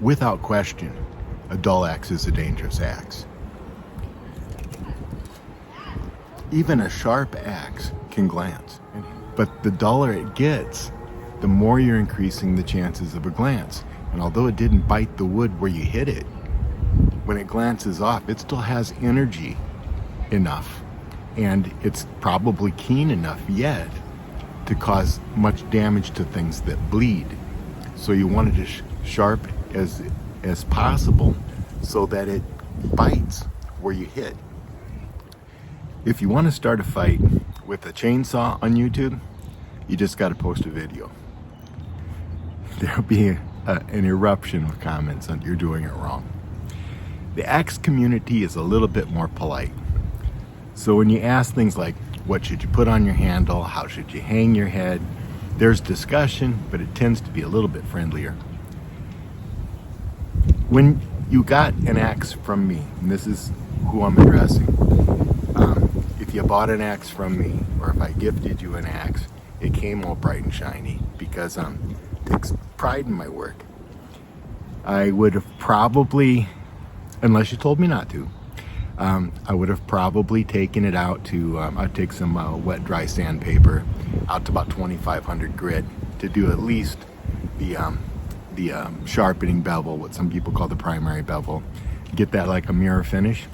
without question, a dull axe is a dangerous axe. Even a sharp axe can glance, but the duller it gets, the more you're increasing the chances of a glance. And although it didn't bite the wood where you hit it, when it glances off, it still has energy enough, and it's probably keen enough yet to cause much damage to things that bleed. So you want it as sharp as possible so that it bites where you hit. If you want to start a fight with a chainsaw on YouTube, you just got to post a video. There'll be an eruption of comments on you're doing it wrong. The axe community is a little bit more polite. So when you ask things like, what should you put on your handle? How should you hang your head? There's discussion, but it tends to be a little bit friendlier. When you got an axe from me, and this is who I'm addressing, if you bought an axe from me, or if I gifted you an axe, it came all bright and shiny because it takes pride in my work. I would have probably, unless you told me not to, I would have probably taken it out to, I'd take some wet dry sandpaper out to about 2,500 grit to do at least the sharpening bevel, what some people call the primary bevel, get that like a mirror finish.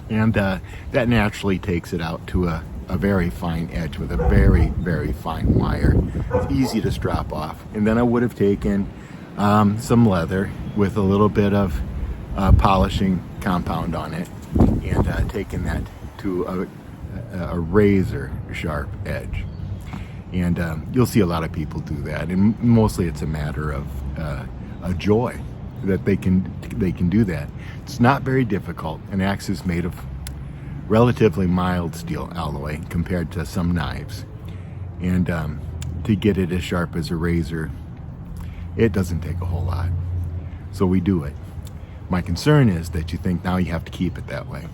And that naturally takes it out to a very fine edge with a very, very fine wire. It's easy to strap off. And then I would have taken some leather with a little bit of polishing compound on it and taken that to a razor sharp edge. And you'll see a lot of people do that. And mostly it's a matter of a joy that they can do that. It's not very difficult. An axe is made of relatively mild steel alloy compared to some knives, and to get it as sharp as a razor, it doesn't take a whole lot. So we do it. My concern is that you think now you have to keep it that way.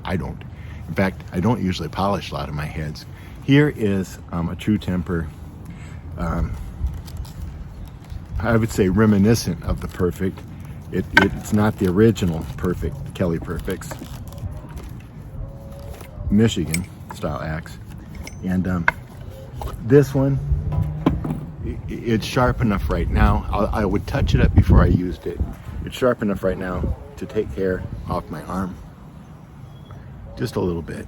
I don't. In fact, I don't usually polish a lot of my heads. Here is a true temper, I would say reminiscent of the Perfect. It's not the original Perfect, Kelly Perfects, Michigan style axe. And this one, it's sharp enough right now. I would touch it up before I used it. It's sharp enough right now to take hair off my arm. Just a little bit.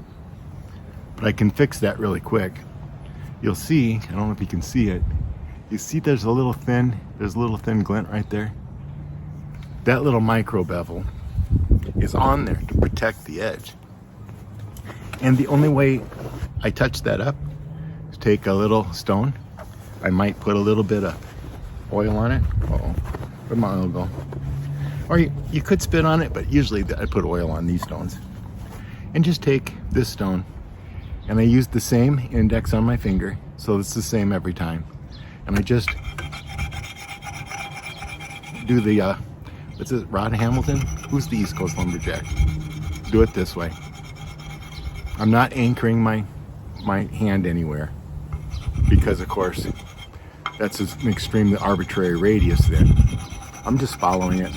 But I can fix that really quick. You'll see, I don't know if you can see it. You see there's a little thin glint right there? That little micro bevel is on there to protect the edge. And the only way I touch that up is take a little stone. I might put a little bit of oil on it. Uh-oh, where'd my oil go? Or you could spit on it, but usually I put oil on these stones. And just take this stone, and I use the same index on my finger, so it's the same every time. And I just do the, what's it, Rod Hamilton? Who's the East Coast lumberjack? Do it this way. I'm not anchoring my hand anywhere, because of course that's an extremely arbitrary radius then. I'm just following it.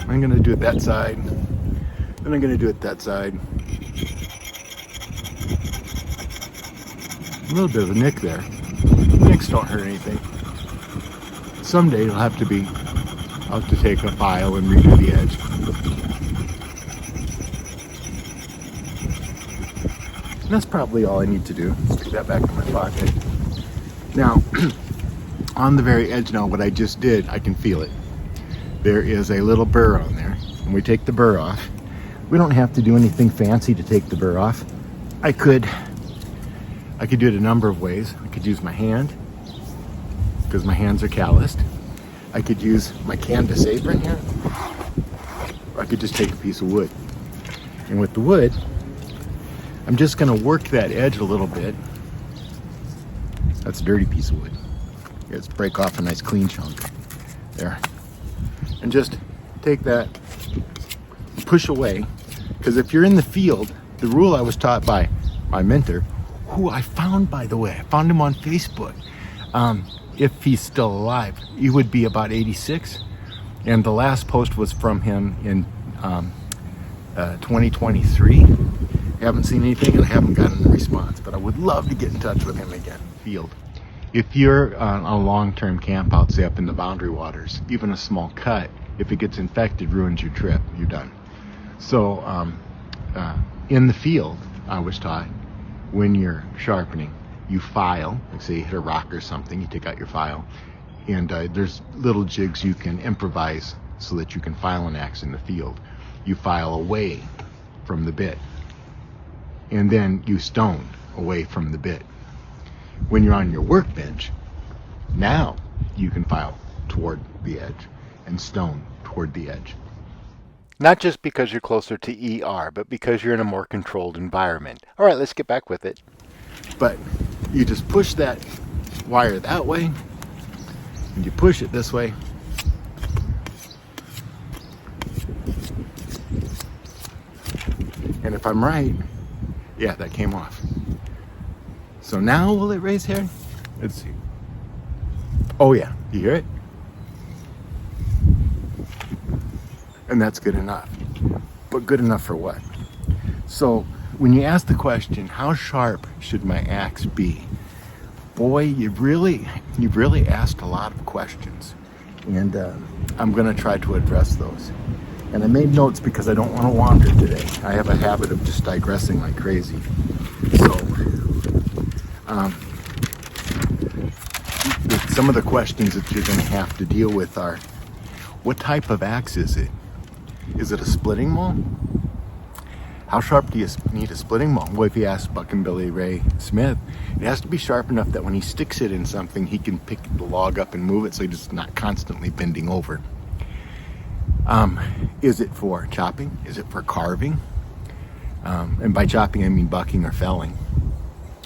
I'm gonna do it that side, then I'm gonna do it that side. A little bit of a nick there. Nicks don't hurt anything. Someday I'll have to take a file and redo the edge. And that's probably all I need to do. Stick that back in my pocket. Now, on the very edge now, what I just did, I can feel it. There is a little burr on there, and we take the burr off. We don't have to do anything fancy to take the burr off. I could do it a number of ways. I could use my hand, because my hands are calloused. I could use my canvas apron here, or I could just take a piece of wood. And with the wood, I'm just gonna work that edge a little bit. That's a dirty piece of wood. Here, let's break off a nice clean chunk. There. And just take that, push away. Because if you're in the field, the rule I was taught by my mentor, who I found, by the way, I found him on Facebook. if he's still alive, he would be about 86. And the last post was from him in 2023. I haven't seen anything and I haven't gotten a response, but I would love to get in touch with him again. Field. If you're on a long-term camp out, say up in the boundary waters, even a small cut, if it gets infected, ruins your trip, you're done. So in the field, I was taught, when you're sharpening, you file, like say you hit a rock or something, you take out your file, and there's little jigs you can improvise so that you can file an axe in the field. You file away from the bit, and then you stone away from the bit. When you're on your workbench, now you can file toward the edge and stone toward the edge. Not just because you're closer to ER, but because you're in a more controlled environment. All right, let's get back with it. But you just push that wire that way, and you push it this way. And if I'm right, yeah, that came off. So now will it raise hair? Let's see. Oh yeah, you hear it? And that's good enough. But good enough for what? So when you ask the question, how sharp should my axe be? Boy, you've really asked a lot of questions. And I'm gonna try to address those. And I made notes because I don't want to wander today. I have a habit of just digressing like crazy. So some of the questions that you're going to have to deal with are, what type of axe is it? Is it a splitting maul? How sharp do you need a splitting maul? Well, if you ask Buck-and-Billy Ray Smith, it has to be sharp enough that when he sticks it in something, he can pick the log up and move it so he's not constantly bending over. Is it for chopping? Is it for carving? And by chopping, I mean bucking or felling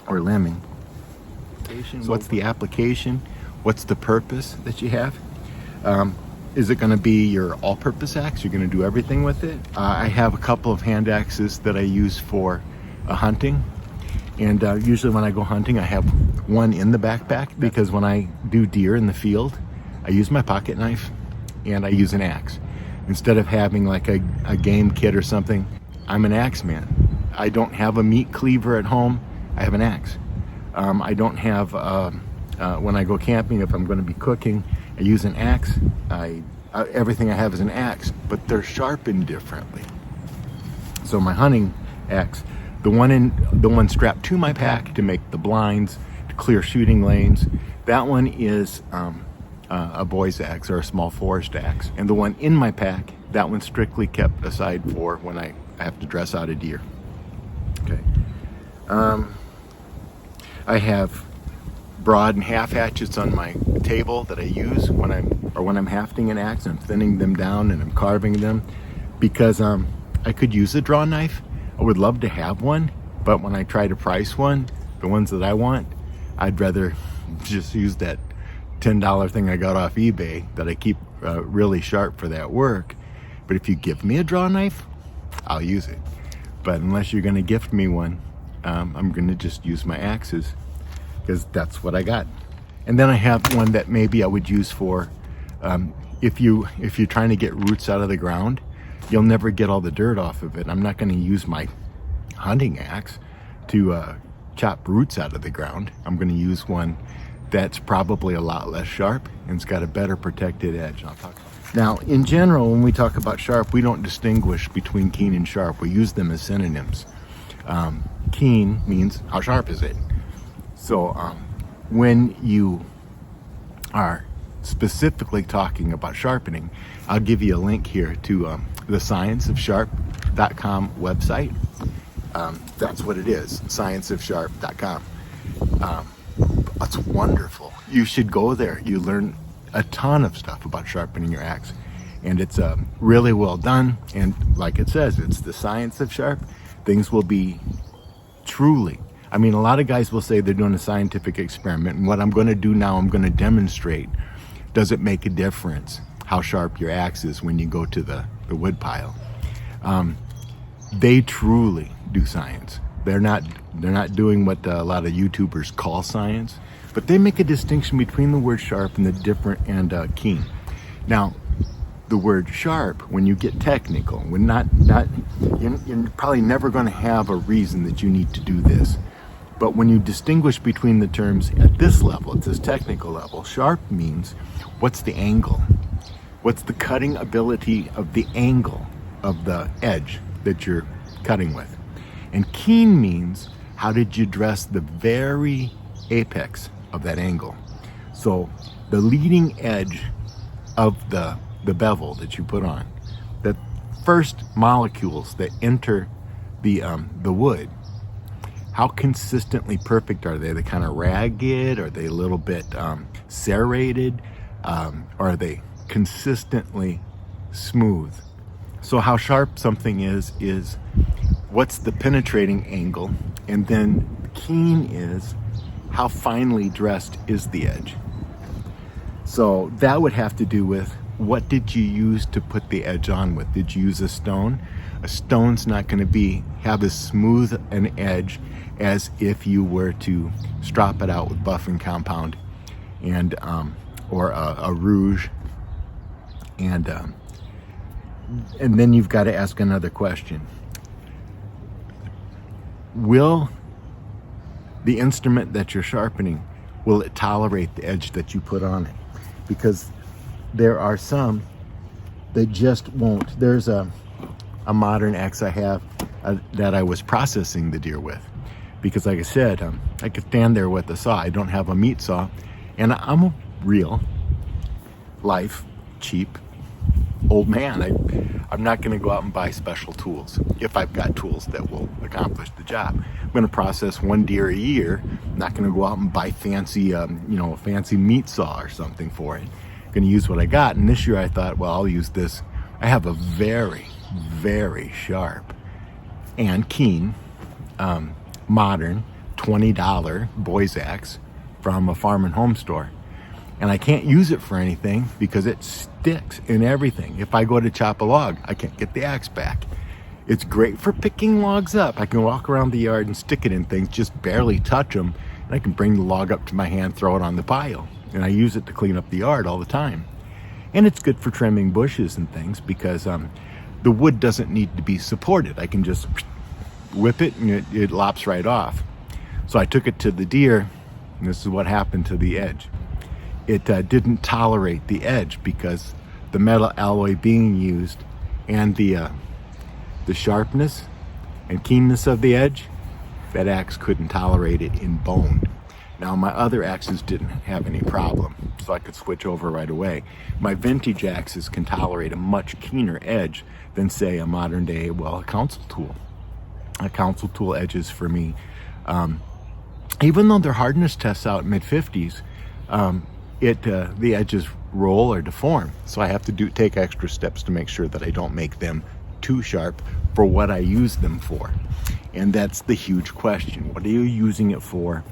or limbing. So what's the application? What's the purpose that you have? Is it going to be your all-purpose axe? You're going to do everything with it? I have a couple of hand axes that I use for hunting. And usually when I go hunting, I have one in the backpack because when I do deer in the field, I use my pocket knife and I use an axe. Instead of having like a game kit or something, I'm an axe man. I don't have a meat cleaver at home. I have an axe. I don't have, when I go camping, if I'm going to be cooking, I use an axe. Everything I have is an axe, but they're sharpened differently. So my hunting axe, the one strapped to my pack to make the blinds, to clear shooting lanes, that one is a boy's axe or a small forest axe. And the one in my pack, that one's strictly kept aside for when I have to dress out a deer. Okay. I have broad and half hatchets on my table that I use when I'm hafting an axe. I'm thinning them down and I'm carving them because I could use a draw knife. I would love to have one, but when I try to price one, the ones that I want, I'd rather just use that $10 thing I got off eBay that I keep really sharp for that work. But if you give me a draw knife, I'll use it. But unless you're going to gift me one, I'm going to just use my axes because that's what I got. And then I have one that maybe I would use for if you're trying to get roots out of the ground, you'll never get all the dirt off of it. I'm not going to use my hunting axe to chop roots out of the ground. I'm going to use one that's probably a lot less sharp and it's got a better protected edge. I'll talk about it. Now, in general, when we talk about sharp, we don't distinguish between keen and sharp. We use them as synonyms. Keen means how sharp is it? So when you are specifically talking about sharpening, I'll give you a link here to the scienceofsharp.com website. That's what it is, scienceofsharp.com. That's wonderful. You should go there. You learn a ton of stuff about sharpening your axe, and it's really well done. And like it says, it's the science of sharp. Things will be truly, I mean, a lot of guys will say they're doing a scientific experiment, and what I'm going to do now, I'm going to demonstrate, does it make a difference how sharp your axe is when you go to the wood pile? They truly do science. They're not doing what a lot of YouTubers call science. But they make a distinction between the word sharp and the different and keen. Now, the word sharp, when you get technical, when you're probably never going to have a reason that you need to do this. But when you distinguish between the terms at this level, at this technical level, sharp means what's the angle? What's the cutting ability of the angle of the edge that you're cutting with? And keen means how did you dress the very apex of that angle? So the leading edge of the bevel that you put on, the first molecules that enter the wood, how consistently perfect are they? Are they kind of ragged? Are they a little bit serrated? Or are they consistently smooth? So how sharp something is what's the penetrating angle, and then keen is how finely dressed is the edge. So that would have to do with what did you use to put the edge on with? Did you use a stone? A stone's not going to have as smooth an edge as if you were to strop it out with buff and compound and or a rouge, and then you've got to ask another question. Will the instrument that you're sharpening, will it tolerate the edge that you put on it? Because there are some that just won't. There's a modern axe I have that I was processing the deer with, because like I said, I could stand there with a saw. I don't have a meat saw, and I'm a real life cheap old man. I'm not going to go out and buy special tools if I've got tools that will accomplish the job. I'm going to process one deer a year. I'm not going to go out and buy fancy, a fancy meat saw or something for it. I'm going to use what I got. And this year I thought, well, I'll use this. I have a very, very sharp and keen, modern $20 boy's axe from a farm and home store. And I can't use it for anything because it sticks in everything. If I go to chop a log, I can't get the axe back. It's great for picking logs up. I can walk around the yard and stick it in things, just barely touch them, and I can bring the log up to my hand, throw it on the pile. And I use it to clean up the yard all the time. And it's good for trimming bushes and things because the wood doesn't need to be supported. I can just whip it and it lops right off. So I took it to the deer, and this is what happened to the edge. It didn't tolerate the edge because the metal alloy being used and the sharpness and keenness of the edge, that axe couldn't tolerate it in bone. Now my other axes didn't have any problem, so I could switch over right away. My vintage axes can tolerate a much keener edge than say a modern day, a council tool. A council tool edges for me, even though their hardness tests out mid-50s, the edges roll or deform. So I have to take extra steps to make sure that I don't make them too sharp for what I use them for. And that's the huge question. What are you using it for?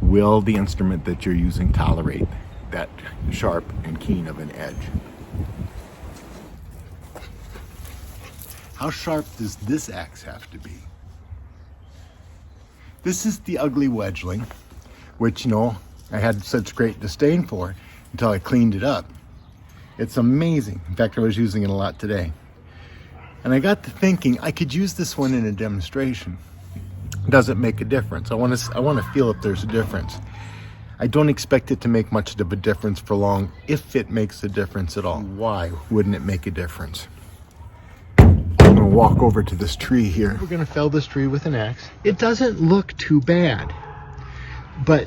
Will the instrument that you're using tolerate that sharp and keen of an edge? How sharp does this axe have to be? This is the ugly wedgeling, which, I had such great disdain for until I cleaned it up. It's amazing. In fact, I was using it a lot today. And I got to thinking I could use this one in a demonstration. Does it make a difference? I want to feel if there's a difference. I don't expect it to make much of a difference for long, if it makes a difference at all. Why wouldn't it make a difference? I'm gonna walk over to this tree here. We're gonna fell this tree with an axe. It doesn't look too bad, but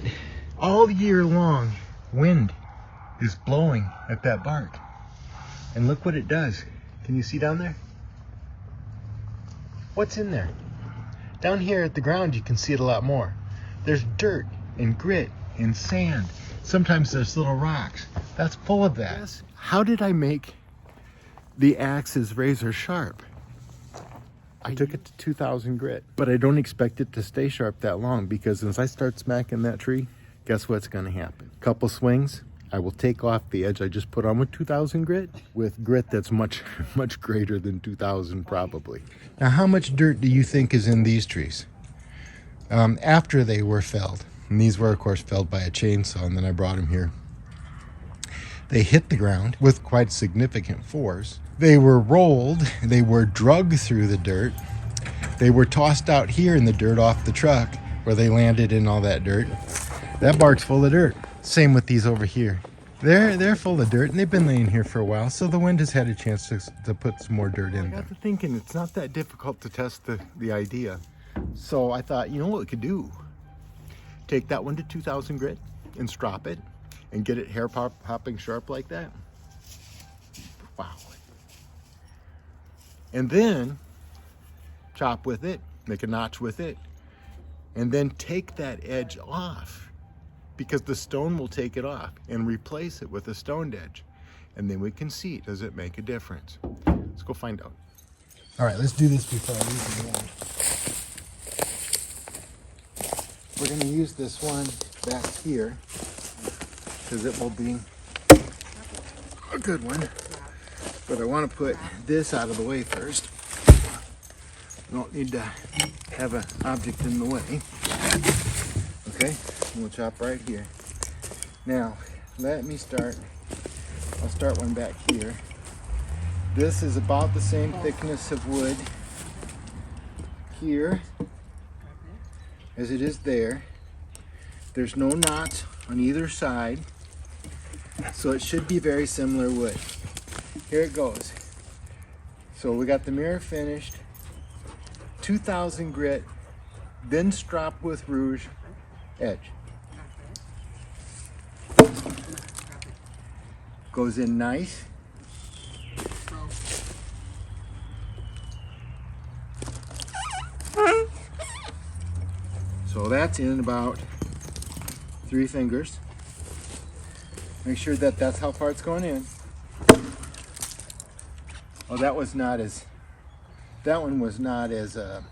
all year long, wind is blowing at that bark. And look what it does. Can you see down there? What's in there? Down here at the ground, you can see it a lot more. There's dirt and grit and sand. Sometimes there's little rocks. That's full of that. Yes. How did I make the axes razor sharp? I took it to 2,000 grit, but I don't expect it to stay sharp that long because as I start smacking that tree, guess what's gonna happen? Couple swings, I will take off the edge I just put on with 2,000 grit with grit that's much, much greater than 2,000 probably. Now, how much dirt do you think is in these trees after they were felled? And these were, of course, felled by a chainsaw, and then I brought them here. They hit the ground with quite significant force. They were rolled, they were dragged through the dirt. They were tossed out here in the dirt off the truck where they landed in all that dirt. That bark's full of dirt. Same with these over here. They're full of dirt, and they've been laying here for a while, so the wind has had a chance to put some more dirt in there. I got to thinking, it's not that difficult to test the idea. So I thought, you know what we could do? Take that one to 2,000 grit and strop it and get it hair popping sharp like that. Wow. And then chop with it, make a notch with it, and then take that edge off, because the stone will take it off, and replace it with a stoned edge. And then we can see, does it make a difference? Let's go find out. All right, let's do this before I use the wand. We're gonna use this one back here, because it will be a good one. But I wanna put this out of the way first. I don't need to have an object in the way. Okay, and we'll chop right here. Now, let me start. I'll start one back here. This is about the same thickness of wood here as it is there. There's no knots on either side, so it should be very similar wood. Here it goes. So we got the mirror finished, 2,000 grit, then strop with rouge edge. Goes in nice. So that's in about 3 fingers. Make sure that that's how far it's going in. Oh, that one was not as at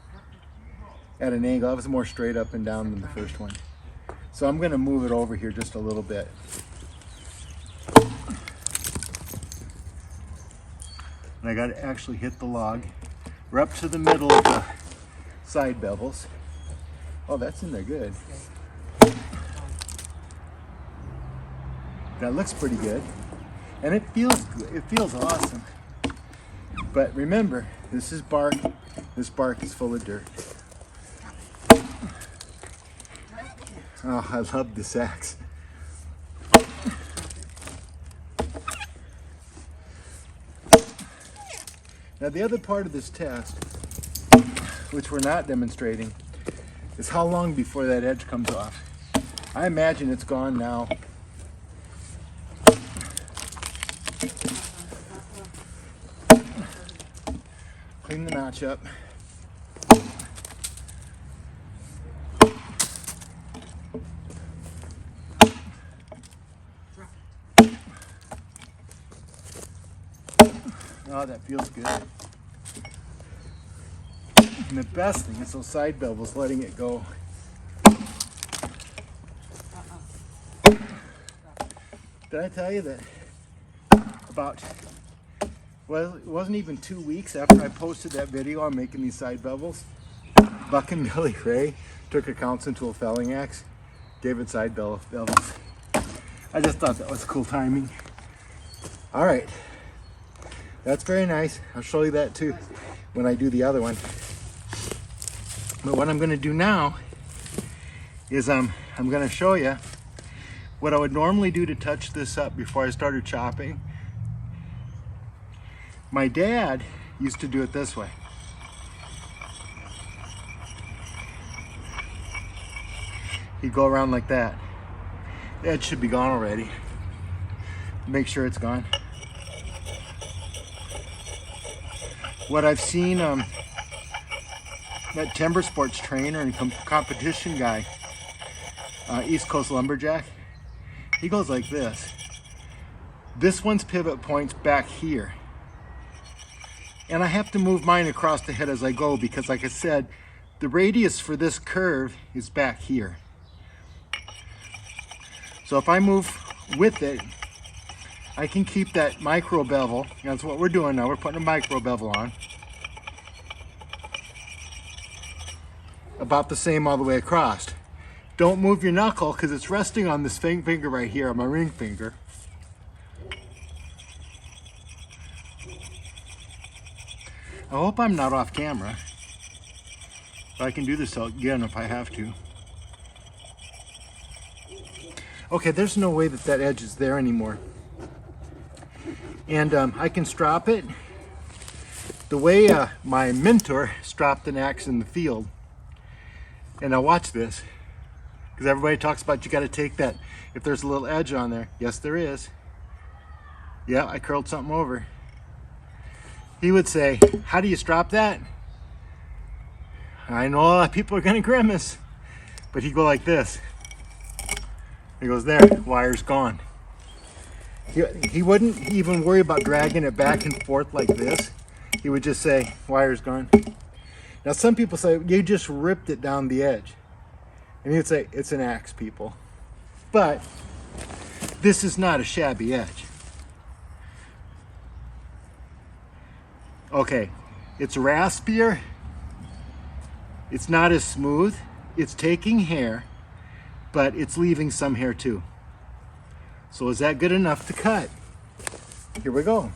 an angle. That was more straight up and down than the first one. So I'm gonna move it over here just a little bit. And I gotta actually hit the log. We're up to the middle of the side bevels. Oh, that's in there good. That looks pretty good. And it feels awesome. But remember, this is bark. This bark is full of dirt. Oh, I love this axe. Now the other part of this test, which we're not demonstrating, is how long before that edge comes off. I imagine it's gone now. Clean the notch up. Oh, that feels good. And the best thing is those side bevels, letting it go. Did I tell you that about, well, it wasn't even 2 weeks after I posted that video on making these side bevels, Buck and Billy Ray took accounts into a felling axe, gave it side bevels. I just thought that was cool timing. All right, that's very nice. I'll show you that too when I do the other one. But what I'm gonna do now is I'm gonna show you what I would normally do to touch this up before I started chopping. My dad used to do it this way. He'd go around like that. The edge should be gone already. Make sure it's gone. What I've seen, that timber sports trainer and competition guy, East Coast Lumberjack, he goes like this. This one's pivot point's back here. And I have to move mine across the head as I go because, like I said, the radius for this curve is back here. So if I move with it, I can keep that micro bevel. That's what we're doing now. We're putting a micro bevel on. About the same all the way across. Don't move your knuckle because it's resting on this finger right here, on my ring finger. I hope I'm not off camera. But I can do this again if I have to. Okay, there's no way that that edge is there anymore. And I can strop it the way my mentor stropped an axe in the field. And now watch this, because everybody talks about you got to take that, if there's a little edge on there. Yes, there is. Yeah, I curled something over. He would say, how do you strop that? I know a lot of people are going to grimace, but he'd go like this. He goes, there, wire's gone. He wouldn't even worry about dragging it back and forth like this. He would just say, wire's gone. Now some people say, you just ripped it down the edge. And he'd say, it's an axe, people. But this is not a shabby edge. Okay, it's raspier. It's not as smooth. It's taking hair, but it's leaving some hair too. So is that good enough to cut? Here we go.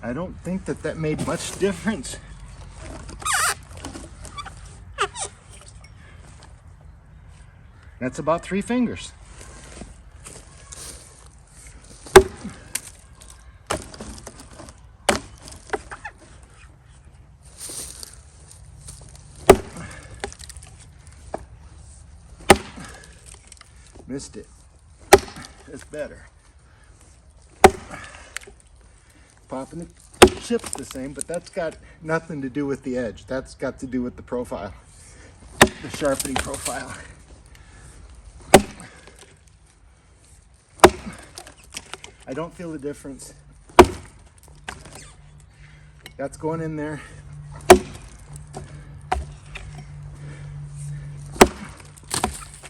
I don't think that that made much difference. That's about 3 fingers. Missed it. That's better. Popping the chip's the same, but that's got nothing to do with the edge. That's got to do with the profile, the sharpening profile. I don't feel the difference. That's going in there.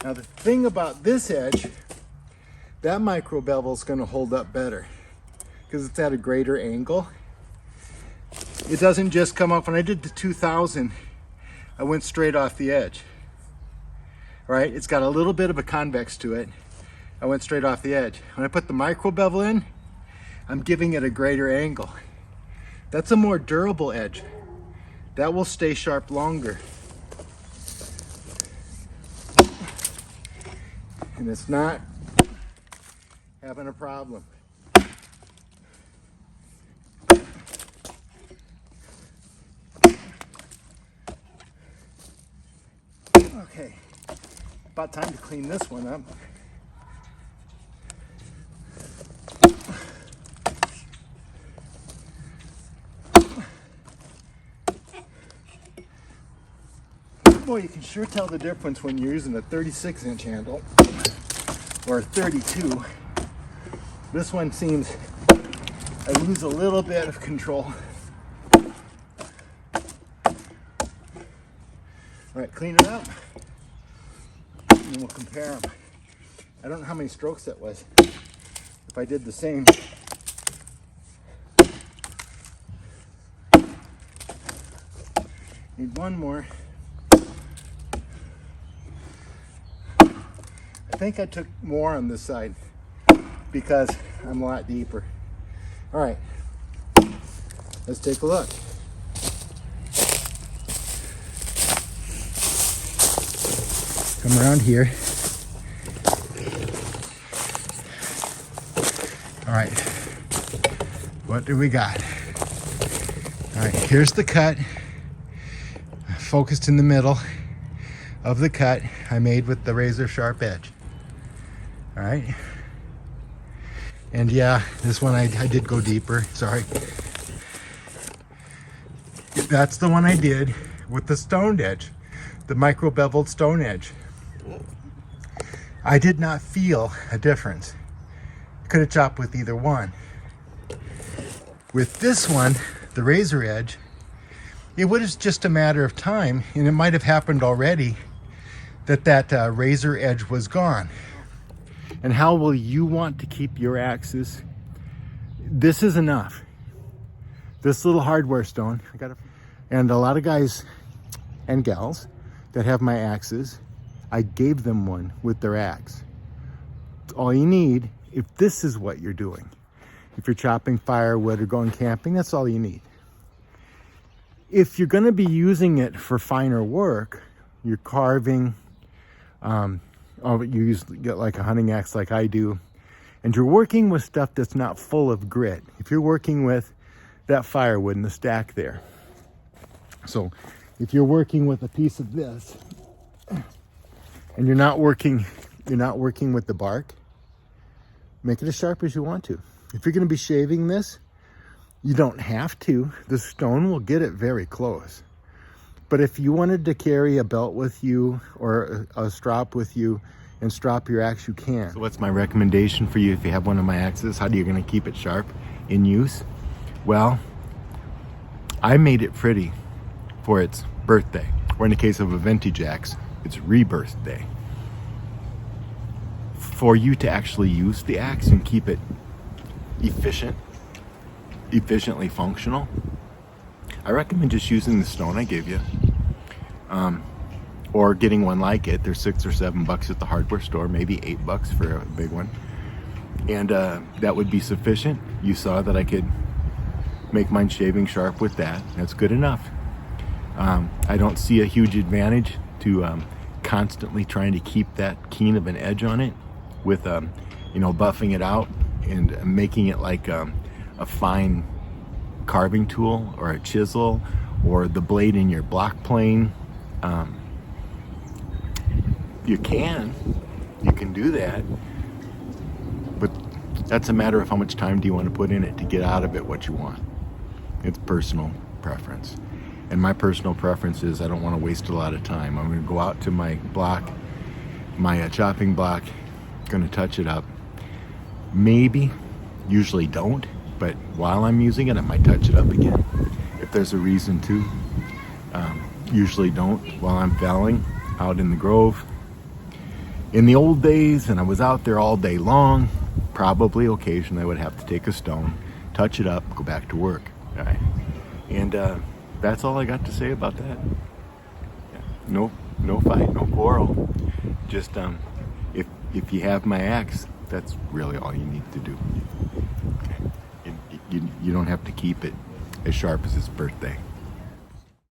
Now the thing about this edge, that micro bevel is going to hold up better because it's at a greater angle. It doesn't just come off. When I did the 2000, I went straight off the edge. Right? It's got a little bit of a convex to it. I went straight off the edge. When I put the micro bevel in, I'm giving it a greater angle. That's a more durable edge. That will stay sharp longer. And it's not having a problem. Okay, about time to clean this one up. Boy, you can sure tell the difference when you're using a 36-inch handle or a 32. This one seems, I lose a little bit of control. All right, clean it up, and then we'll compare them. I don't know how many strokes that was. If I did the same. Need one more. I think I took more on this side because I'm a lot deeper. All right, let's take a look. Come around here. All right, what do we got? All right, here's the cut, focused in the middle of the cut I made with the razor sharp edge. All right, and yeah, this one I did go deeper, sorry. That's the one I did with the stoned edge, the micro beveled stone edge. I did not feel a difference. Could have chopped with either one. With this one, the razor edge, it was just a matter of time, and it might have happened already that razor edge was gone. And how will you want to keep your axes? This is enough. This little hardware stone, and a lot of guys, and gals that have my axes, I gave them one with their axe. It's all you need if this is what you're doing. If you're chopping firewood or going camping, that's all you need. If you're going to be using it for finer work, you're carving, you get like a hunting axe like I do, and you're working with stuff that's not full of grit. If you're working with that firewood in the stack there. So if you're working with a piece of this and you're not working with the bark, make it as sharp as you want to. If you're going to be shaving this, you don't have to. The stone will get it very close. But if you wanted to carry a belt with you or a strop with you and strap your axe, you can. So what's my recommendation for you if you have one of my axes? How are you going to keep it sharp in use? Well, I made it pretty for its birthday, or in the case of a vintage axe, its rebirth day. For you to actually use the axe and keep it efficiently functional, I recommend just using the stone I gave you, or getting one like it. They're $6 or $7 at the hardware store, maybe $8 for a big one, and that would be sufficient. You saw that I could make mine shaving sharp with that. That's good enough. I don't see a huge advantage to constantly trying to keep that keen of an edge on it with buffing it out and making it like a fine carving tool or a chisel or the blade in your block plane. You can do that, but that's a matter of how much time do you want to put in it to get out of it what you want. It's personal preference. And my personal preference is I don't want to waste a lot of time. I'm going to go out to my block, my chopping block, going to touch it up. Maybe, usually don't, but while I'm using it, I might touch it up again if there's a reason to. Usually don't while I'm felling out in the grove. In the old days, and I was out there all day long, probably occasionally I would have to take a stone, touch it up, go back to work. All right. And that's all I got to say about that. Yeah. No fight, no quarrel. Just if you have my axe, that's really all you need to do. Okay. You don't have to keep it as sharp as its birthday.